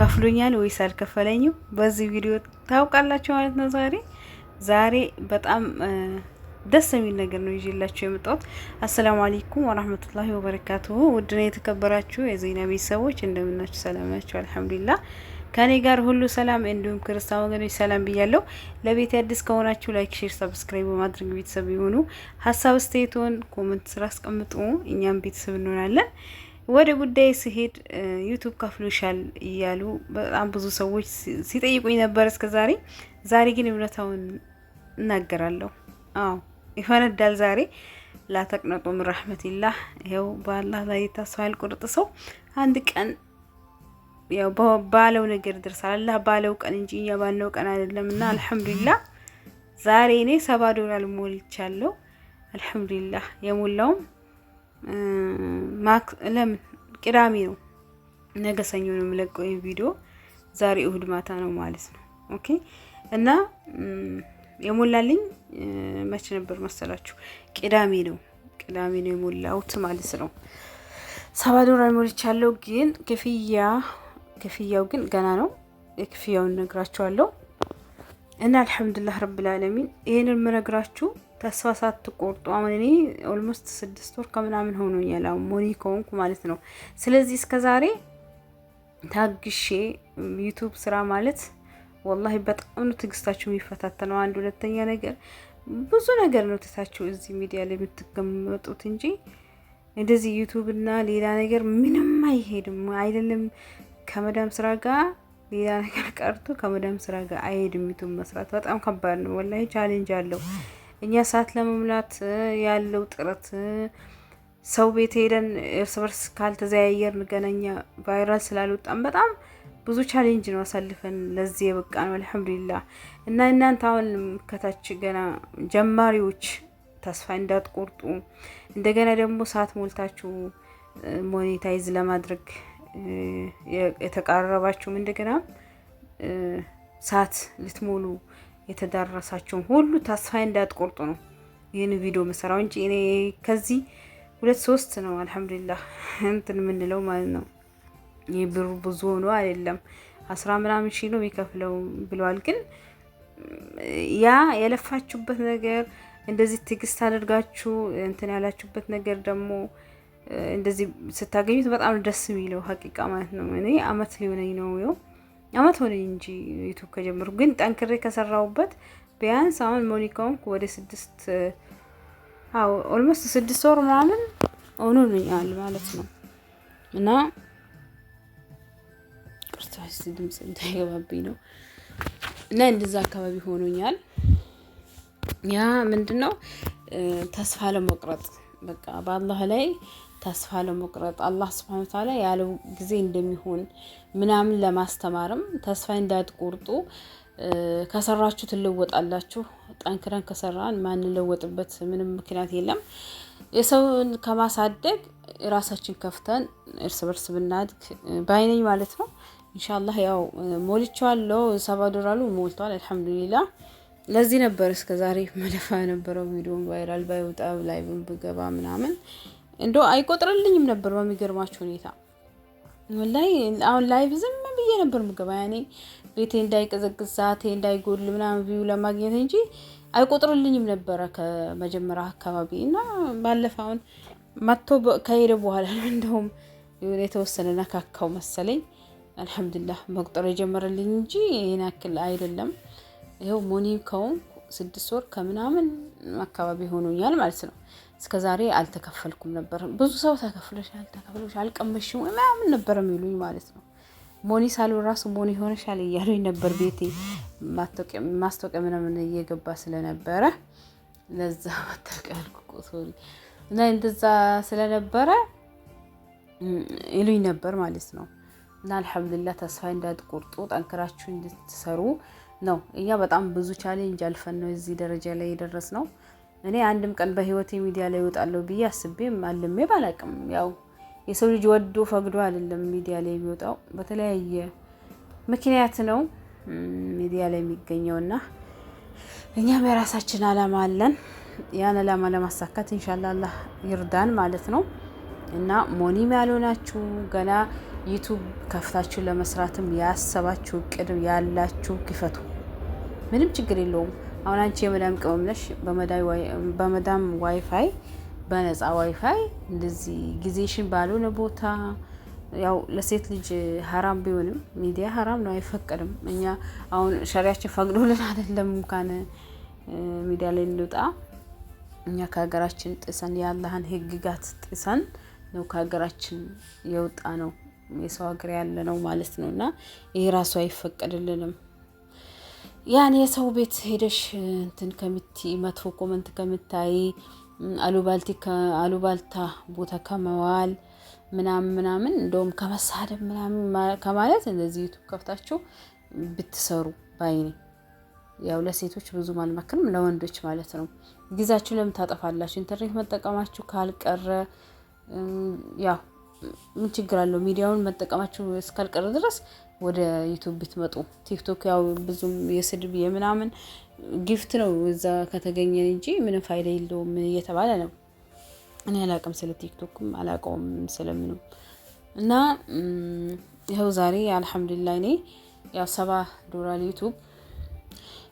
ከፍሎኛል ወይስ አልከፈለኝም? በዚህ ቪዲዮ ታውቃላችሁ ማለት ነው። ዛሬ በጣም ደስ የሚል ነገር ነው ይዤላችሁ የመጣሁት። አሰላሙ አለይኩም ወራህመቱላሂ ወበረካቱሁ። ውድና የተከበራችሁ የዜና ቤተሰቦች እንደምናችሁ፣ ሰላም ናችሁ? አልሐምዱሊላህ ከኔ ጋር ሁሉ ሰላም፣ እንዲሁም ክርስቲያን ወገኖች ሰላም ብያለሁ። ለቤት አዲስ ከሆናችሁ ላይክ፣ ሼር፣ ሰብስክራይብ በማድረግ ቤተሰብ ይሁኑ። ሀሳብ አስተያየቶን ኮሜንት ስራ አስቀምጡ፣ እኛም ቤተሰብ እንሆናለን። ወደ ጉዳይ ሲሄድ ዩቲዩብ ከፍሎሻል እያሉ በጣም ብዙ ሰዎች ሲጠይቁኝ ነበር እስከዛሬ። ዛሬ ግን እውነታውን እናገራለሁ። አዎ ይፈነዳል ዛሬ። ላተቅነጡ ምን ረህመቲላህ። ይኸው በአላህ ላይ ተስፋ ያልቆረጠ ሰው አንድ ቀን ያው ባለው ነገር ይደርሳል። አላህ ባለው ቀን እንጂ እኛ ባልነው ቀን አይደለም። እና አልሐምዱሊላህ ዛሬ እኔ $70 ሞልቻለሁ። አልሐምዱሊላህ የሞላውም ለምን ቅዳሜ ነው፣ ነገ ሰኞ ነው የምለቀው ቪዲዮ። ዛሬ እሁድ ማታ ነው ማለት ነው። ኦኬ። እና የሞላልኝ መቼ ነበር መሰላችሁ? ቅዳሜ ነው የሞላውት ማለት ነው። $70 ሞልቻለሁ። ግን ክፍያው ግን ገና ነው። የክፍያውን ነግራችኋለሁ። እና አልሐምዱሊላህ ረብል ዓለሚን ይሄንን የምነግራችሁ ተስፋ ሳትቆርጡ። አሁን እኔ ኦልሞስት 6 ወር ከምናምን ሆኖኛል አሁን ሞኒ ከሆንኩ ማለት ነው። ስለዚህ እስከዛሬ ታግሼ ዩቲዩብ ስራ ማለት ወላሂ በጣም ነው ትግስታችሁ የሚፈታተነው። አንድ ሁለተኛ ነገር ብዙ ነገር ነው ትታችሁ እዚህ ሚዲያ ላይ የምትቀመጡት እንጂ እንደዚህ ዩቲዩብ እና ሌላ ነገር ምንም አይሄድም። አይደለም ከመዳም ስራ ጋር ሌላ ነገር ቀርቶ ከመዳም ስራ ጋር አይሄድም። ዩቲዩብ መስራት በጣም ከባድ ነው ወላሂ፣ ቻሌንጅ አለው። እኛ ሰዓት ለመሙላት ያለው ጥረት ሰው ቤት ሄደን እርስ በርስ ካልተዘያየርን ገናኛ ቫይራል ስላልወጣን በጣም ብዙ ቻሌንጅ ነው አሳልፈን ለዚህ የበቃ ነው። አልሐምዱሊላህ። እና እናንተ አሁን ከታች ገና ጀማሪዎች ተስፋ እንዳትቆርጡ፣ እንደገና ደግሞ ሰዓት ሞልታችሁ ሞኔታይዝ ለማድረግ የተቃረባችሁም እንደገና ሰዓት ልትሞሉ የተዳረሳችሁም ሁሉ ተስፋ እንዳትቆርጡ ነው ይህን ቪዲዮ መሰራው እንጂ እኔ ከዚህ 2-3 ነው አልሐምዱሊላህ እንትን የምንለው ማለት ነው። ይህ ብሩ ብዙ ሆኖ አይደለም 10 ምናምን ሺህ ነው የሚከፍለው ብለዋል። ግን ያ የለፋችሁበት ነገር እንደዚህ ትግስት አድርጋችሁ እንትን ያላችሁበት ነገር ደግሞ እንደዚህ ስታገኙት በጣም ደስ የሚለው ሀቂቃ ማለት ነው። እኔ አመት ሊሆነኝ ነው አመት ሆነኝ እንጂ ዩቲዩብ ከጀመሩ ግን ጠንክሬ ከሰራሁበት ቢያንስ አሁን ሞኒካውን ወደ 6 ኦልሞስት 6 ወር ምናምን ሆኖኛል ማለት ነው። እና ቅርታስ ድምጽ እንዳይገባብኝ ነው። እና እንደዛ አካባቢ ሆኖኛል። ያ ምንድነው ተስፋ ለመቁረጥ በቃ በአላህ ላይ ተስፋ ለመቁረጥ አላህ Subhanahu Wa Ta'ala ያለው ጊዜ እንደሚሆን ምናምን ለማስተማርም ተስፋ እንዳትቆርጡ። ከሰራችሁ ትለወጣላችሁ። ጠንክረን ከሰራን ማንለወጥበት ምንም ምክንያት የለም። የሰውን ከማሳደግ ራሳችን ከፍተን እርስ በርስ ብናድግ ባይነኝ ማለት ነው። ኢንሻአላህ ያው ሞልቻለሁ። $70 ሞልቷል አልሐምዱሊላህ። ለዚህ ነበር እስከዛሬ መለፋ የነበረው ቪዲዮ ቫይራል ባይወጣ ላይቭ ብገባ ምናምን እንደው አይቆጥርልኝም ነበር በሚገርማችሁ ሁኔታ። ወላሂ አሁን ላይቭ ዝም ብዬ ነበር ምገባ ያኔ ቤቴ እንዳይቀዘቅዝ ሰዓቴ እንዳይጎል ምናምን ቪው ለማግኘት እንጂ አይቆጥርልኝም ነበር ከመጀመሪያ አካባቢ። እና ባለፈውን መጥቶ ከሄደ በኋላ እንደውም የተወሰነ ነካካው መሰለኝ አልሐምዱሊላህ መቁጠር የጀመረልኝ እንጂ ይሄን ያክል አይደለም። ይሄው ሞኒካው 6 ወር ከምናምን አካባቢ ሆኖኛል ማለት ነው። እስከዛሬ አልተከፈልኩም ነበር። ብዙ ሰው ተከፍለሻል አልቀመሽም ምናምን ነበር የሚሉኝ ማለት ነው። ሞኒ ሳሉ ራሱ ሞኒ ሆነሻል እያሉኝ ነበር። ቤቴ ማስታወቂያ ምናምን እየገባ ስለነበረ ለዛ ማስታወቂያ ሶሪ እና እንደዛ ስለነበረ ይሉኝ ነበር ማለት ነው። እና አልሐምዱሊላህ ተስፋ እንዳትቆርጡ ጠንክራችሁ እንድትሰሩ ነው። እኛ በጣም ብዙ ቻሌንጅ አልፈን ነው እዚህ ደረጃ ላይ የደረስነው። እኔ አንድም ቀን በህይወቴ ሚዲያ ላይ እወጣለሁ ብዬ አስቤም አልሜ ባላቅም ያው የሰው ልጅ ወዶ ፈቅዶ አይደለም ሚዲያ ላይ የሚወጣው፣ በተለያየ ምክንያት ነው ሚዲያ ላይ የሚገኘውና እኛ በራሳችን አላማ አለን። ያን አላማ ለማሳካት ኢንሻአላህ አላህ ይርዳን ማለት ነው። እና ሞኒም ያልሆናችሁ ገና ዩቱብ ከፍታችሁ ለመስራትም ያሰባችሁ እቅድ ያላችሁ ክፈቱ። ምንም ችግር የለውም። አሁን አንቺ የመዳም ቅመም ነሽ፣ በመዳም ዋይፋይ በነፃ ዋይፋይ እንደዚህ ጊዜሽን ባልሆነ ቦታ ያው ለሴት ልጅ ሀራም ቢሆንም ሚዲያ ሀራም ነው፣ አይፈቀድም። እኛ አሁን ሸሪያችን ፈቅዶልን አይደለም እንኳን ሚዲያ ላይ እንውጣ። እኛ ከሀገራችን ጥሰን የአላህን ህግጋት ጥሰን ነው ከሀገራችን የወጣ ነው፣ የሰው ሀገር ያለ ነው ማለት ነው። እና ይሄ ራሱ አይፈቀድልንም። ያን የሰው ቤት ሄደሽ እንትን መጥፎ ኮመንት ከምታይ አሉባልታ ቦታ ከመዋል ምናምን እንደውም ከመሳደብ ምናምን ከማለት እንደዚህ ዩቱብ ከፍታችሁ ብትሰሩ ባይኔ። ያው ለሴቶች ብዙ አልመክርም፣ ለወንዶች ማለት ነው። ጊዜያችሁ ለምን ታጠፋላችሁ? ኢንተርኔት መጠቀማችሁ ካልቀረ ያው ምን ችግር አለው? ሚዲያውን መጠቀማችሁ እስካልቀረ ድረስ ወደ ዩቱብ ብትመጡ። ቲክቶክ ያው ብዙም የስድብ የምናምን ጊፍት ነው እዛ ከተገኘ እንጂ ምንም ፋይዳ የለውም እየተባለ ነው። እኔ አላቅም ስለ ቲክቶክም አላቀውም ስለምንም። እና ይኸው ዛሬ አልሐምዱሊላህ እኔ ያው $7 ዩቱብ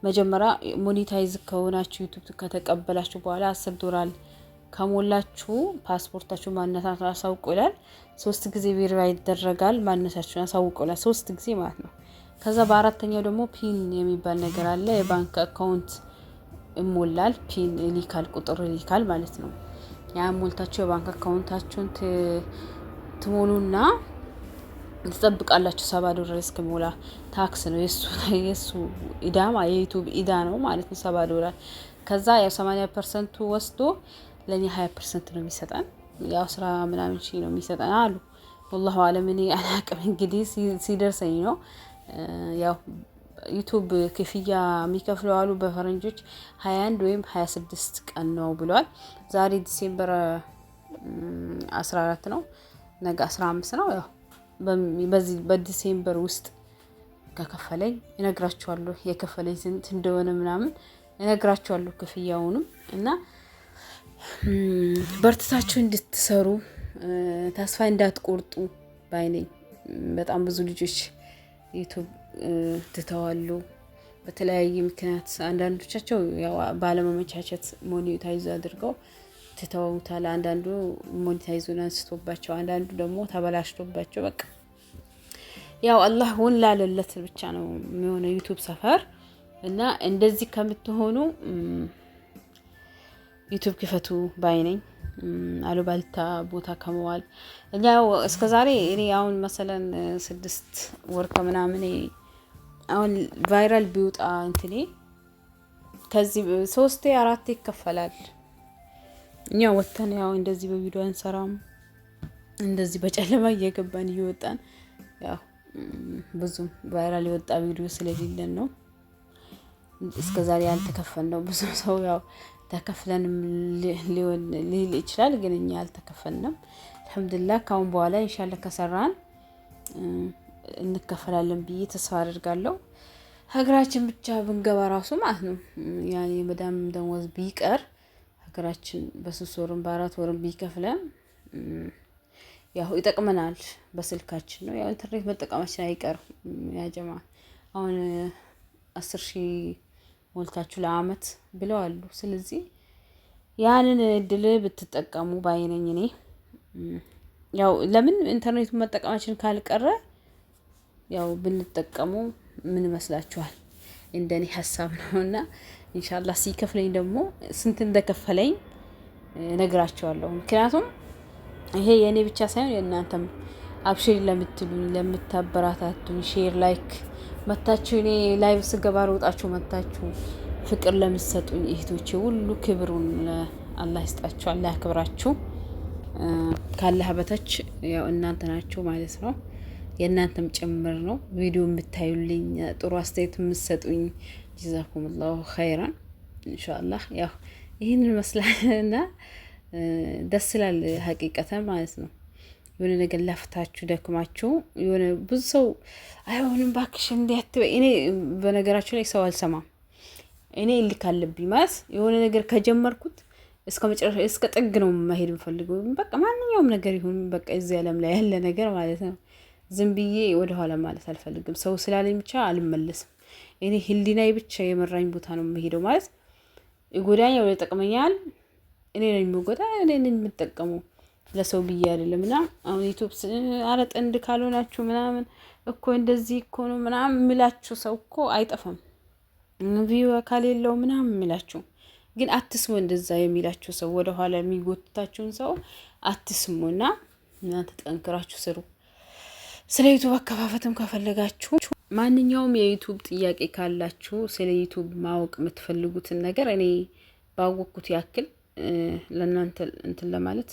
መጀመሪያ ሞኔታይዝ ከሆናችሁ ዩቱብ ከተቀበላችሁ በኋላ $10 ከሞላችሁ ፓስፖርታችሁ ማንነታችሁን አሳውቁ ይላል። 3 ጊዜ ቬሪፋይ ይደረጋል። ማንነታችሁን አሳውቁ ይላል 3 ጊዜ ማለት ነው። ከዛ በአራተኛው ደግሞ ፒን የሚባል ነገር አለ። የባንክ አካውንት ይሞላል። ፒን ይልካል፣ ቁጥር ይልካል ማለት ነው። ያ ሞልታችሁ የባንክ አካውንታችሁን ትሞሉና ትጠብቃላችሁ $7 እስከሞላ። ታክስ ነው የሱ ኢዳማ የዩቲዩብ ኢዳ ነው ማለት ነው $7። ከዛ ያው 80% ወስዶ ለኔ 20% ነው የሚሰጠን። ያው ስራ ምናምን ሺ ነው የሚሰጠን አሉ። والله አለም እኔ አላቅም እንግዲህ ሲደርሰኝ ነው። ያው ዩቲዩብ ክፍያ የሚከፍለው አሉ በፈረንጆች 21 ወይም 26 ቀን ነው ብሏል። ዛሬ ዲሴምበር 14 ነው፣ ነገ 15 ነው። ያው በዚህ በዲሴምበር ውስጥ ከከፈለኝ እነግራችኋለሁ። የከፈለኝ ስንት እንደሆነ ምናምን እነግራችኋለሁ ክፍያውንም። እና በርትታችሁ እንድትሰሩ ተስፋ እንዳትቆርጡ ባይነኝ። በጣም ብዙ ልጆች ዩቲዩብ ትተዋሉ በተለያየ ምክንያት። አንዳንዶቻቸው ያው ባለመመቻቸት ሞኔታይዝ አድርገው ትተውታል። አንዳንዱ ሞኔታይዙን አንስቶባቸው፣ አንዳንዱ ደግሞ ተበላሽቶባቸው በቃ ያው አላህ ወን ላለለት ብቻ ነው የሚሆነው ዩቲዩብ ሰፈር። እና እንደዚህ ከምትሆኑ ዩቲዩብ ክፈቱ ባይነኝ። አሉባልታ ቦታ ከመዋል እኛው እስከዛሬ እኔ አሁን መሰለን 6 ወር ከምናምን አሁን ቫይራል ቢወጣ እንትኔ ከዚህ 3-4 ይከፈላል። እኛ ወተን ያው እንደዚህ በቪዲዮ አንሰራም፣ እንደዚህ በጨለማ እየገባን እየወጣን ያው ብዙም ቫይራል የወጣ ቪዲዮ ስለሌለን ነው እስከዛሬ ያልተከፈልነው። ብዙ ሰው ያው ተከፍለንም ሊል ይችላል፣ ግን እኛ አልተከፈልንም። አልহামዱሊላህ ካሁን በኋላ ኢንሻአላህ ከሰራን እንከፈላለን ብዬ ተስፋ አደርጋለሁ። ሀገራችን ብቻ ብንገባ ራሱ ማለት ነው ያኔ መዳም ደሞዝ ቢቀር ሀገራችን በ3 ወርም በ4 ወርም ቢከፍለን ያው ይጠቅመናል። በስልካችን ነው ያው ኢንተርኔት መጠቀማችን አይቀርም። ያ ጀማ አሁን 10,000 ሞልታችሁ ለአመት ብለው አሉ። ስለዚህ ያንን እድል ብትጠቀሙ ባይነኝ እኔ። ያው ለምን ኢንተርኔቱን መጠቀማችን ካልቀረ ያው ብንጠቀሙ ምን ይመስላችኋል? እንደኔ ሐሳብ ነውና ኢንሻአላህ ሲከፍለኝ ደግሞ ስንት እንደከፈለኝ ነግራችኋለሁ። ምክንያቱም ይሄ የኔ ብቻ ሳይሆን የእናንተም አብሽሪ ለምትሉኝ፣ ለምታበራታቱኝ፣ ሼር ላይክ መታችሁ እኔ ላይቭ ስገባ ሮጣችሁ መታችሁ ፍቅር ለምትሰጡኝ እህቶቼ ሁሉ ክብሩን አላህ ይስጣችሁ፣ አላህ ያክብራችሁ። ካላህ በታች ያው እናንተ ናችሁ ማለት ነው። የእናንተም ጭምር ነው ቪዲዮ የምታዩልኝ፣ ጥሩ አስተያየት የምትሰጡኝ። ጀዛኩሙላሁ ኸይራን ኢንሻአላህ። ያው ይሄን መስላልና ደስ ይላል ሀቂቀተን ማለት ነው። የሆነ ነገር ለፍታችሁ ደክማችሁ የሆነ ብዙ ሰው አይሆንም ባክሽ እንዴት እኔ በነገራችሁ ላይ ሰው አልሰማም። እኔ ልክ አለብኝ ማለት የሆነ ነገር ከጀመርኩት እስከ መጨረሻ እስከ ጥግ ነው መሄድ የምፈልገው። በቃ ማንኛውም ነገር ይሁን በቃ እዚህ ዓለም ላይ ያለ ነገር ማለት ነው። ዝም ብዬ ወደ ኋላ ማለት አልፈልግም። ሰው ስላለኝ ብቻ አልመለስም። እኔ ህሊናዬ ብቻ የመራኝ ቦታ ነው የምሄደው። ማለት ይጎዳኛል ወይ ይጠቅመኛል፣ እኔ ነኝ የምጎዳ፣ እኔ ነኝ የምጠቀመው፣ ለሰው ብዬ አይደለም። እና አሁን ዩቲዩብ አረ ጥንድ ካልሆናችሁ ምናምን እኮ እንደዚህ እኮ ነው ምናምን የሚላችሁ ሰው እኮ አይጠፋም። ቪው አካል የለው ምናምን የሚላችሁ ግን አትስሙ። እንደዛ የሚላችሁ ሰው ወደ ኋላ የሚጎትታችሁን ሰው አትስሙና እናንተ ጠንክራችሁ ስሩ። ስለ ዩቲዩብ አከፋፈትም ከፈለጋችሁ ማንኛውም የዩቲዩብ ጥያቄ ካላችሁ ስለ ዩቲዩብ ማወቅ የምትፈልጉትን ነገር እኔ ባወቅኩት ያክል ለእናንተ እንትን ለማለት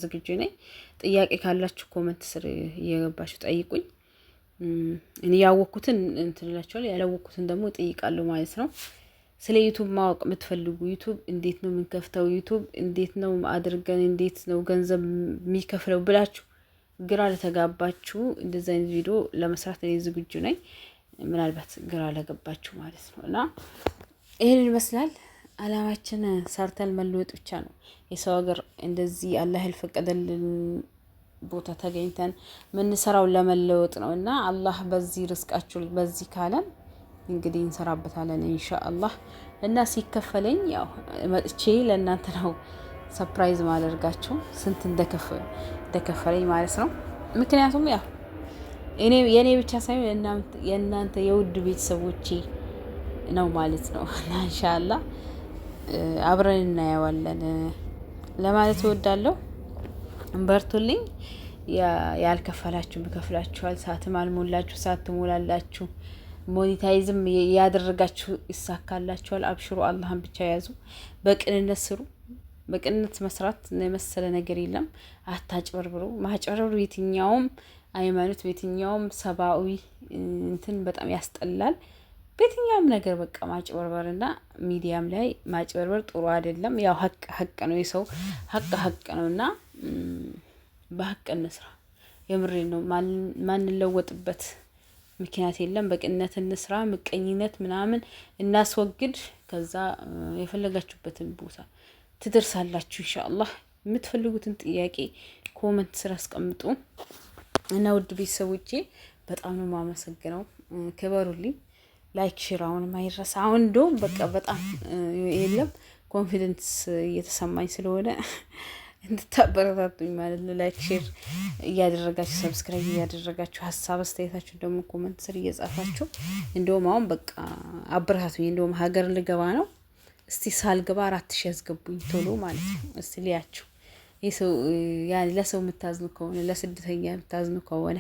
ዝግጁ ነኝ። ጥያቄ ካላችሁ ኮመንት ስር እየገባችሁ ጠይቁኝ። እኔ ያወቅኩትን እንትን እላችኋለሁ፣ ያላወቅኩትን ደግሞ እጠይቃለሁ ማለት ነው። ስለ ዩቲዩብ ማወቅ የምትፈልጉ ዩቲዩብ እንዴት ነው የምንከፍተው፣ ዩቲዩብ እንዴት ነው አድርገን እንዴት ነው ገንዘብ የሚከፍለው ብላችሁ ግራ ለተጋባችሁ እንደዚህ አይነት ቪዲዮ ለመስራት እኔ ዝግጁ ነኝ። ምናልባት ግራ ለገባችሁ ማለት ነው። እና ይሄን ይመስላል። አላማችን ሰርተን መለወጥ ብቻ ነው። የሰው ሀገር እንደዚህ አላህ ያልፈቀደልን ቦታ ተገኝተን ምንሰራው ለመለወጥ ነው። እና አላህ በዚህ ርስቃችሁ በዚህ ካለን እንግዲህ እንሰራበታለን ኢንሻአላህ። እና ሲከፈለኝ ያው መጥቼ ለእናንተ ነው ሰርፕራይዝ ማደርጋችሁ ስንት እንደከፈለኝ ማለት ነው። ምክንያቱም ያው የኔ ብቻ ሳይሆን የእናንተ የውድ ቤተሰቦቼ ነው ማለት ነው። እና ኢንሻአላህ አብረን እናየዋለን ለማለት እወዳለሁ። በርቱልኝ። ያልከፈላችሁ ብከፍላችኋል። ሰዓትም አልሞላችሁ ሰዓት ትሞላላችሁ። ሞኔታይዝም ያደረጋችሁ ይሳካላችኋል። አብሽሩ። አላህን ብቻ ያዙ። በቅንነት ስሩ። በቅንነት መስራት የመሰለ ነገር የለም። አታጭበርብሩ። ማጭበርብሩ የትኛውም ሃይማኖት በየትኛውም ሰብአዊ እንትን በጣም ያስጠላል። በየትኛውም ነገር በቃ ማጭበርበርና ሚዲያም ላይ ማጭበርበር ጥሩ አይደለም። ያው ሀቅ ነው፣ የሰው ሀቅ ነውና በሀቅ እንስራ። የምሬን ነው። ማንለወጥበት ምክንያት የለም። በቅንነት እንስራ። ምቀኝነት ምናምን እናስወግድ። ከዛ የፈለጋችሁበትን ቦታ ትደርሳላችሁ ኢንሻአላህ። የምትፈልጉትን ጥያቄ ኮመንት ስራ አስቀምጡ። እና ውድ ቤተሰቦቼ በጣም ነው የማመሰግነው። ክበሩልኝ። ላይክ ሼር አሁን ማይረሳ። አሁን እንደውም በቃ በጣም የለም ኮንፊደንስ እየተሰማኝ ስለሆነ እንድታበረታቱኝ ማለት ነው። ላይክ ሼር እያደረጋችሁ ሰብስክራይብ እያደረጋችሁ ሀሳብ አስተያየታችሁ ደግሞ ኮመንት ስር እየጻፋችሁ እንደውም አሁን በቃ አበረታቱኝ። እንደውም ሀገር ልገባ ነው። እስቲ ሳልገባ 4000 ያስገቡኝ ቶሎ ማለት ነው። እስቲ ሊያችሁ ለሰው የምታዝኑ ከሆነ ለስደተኛ የምታዝኑ ከሆነ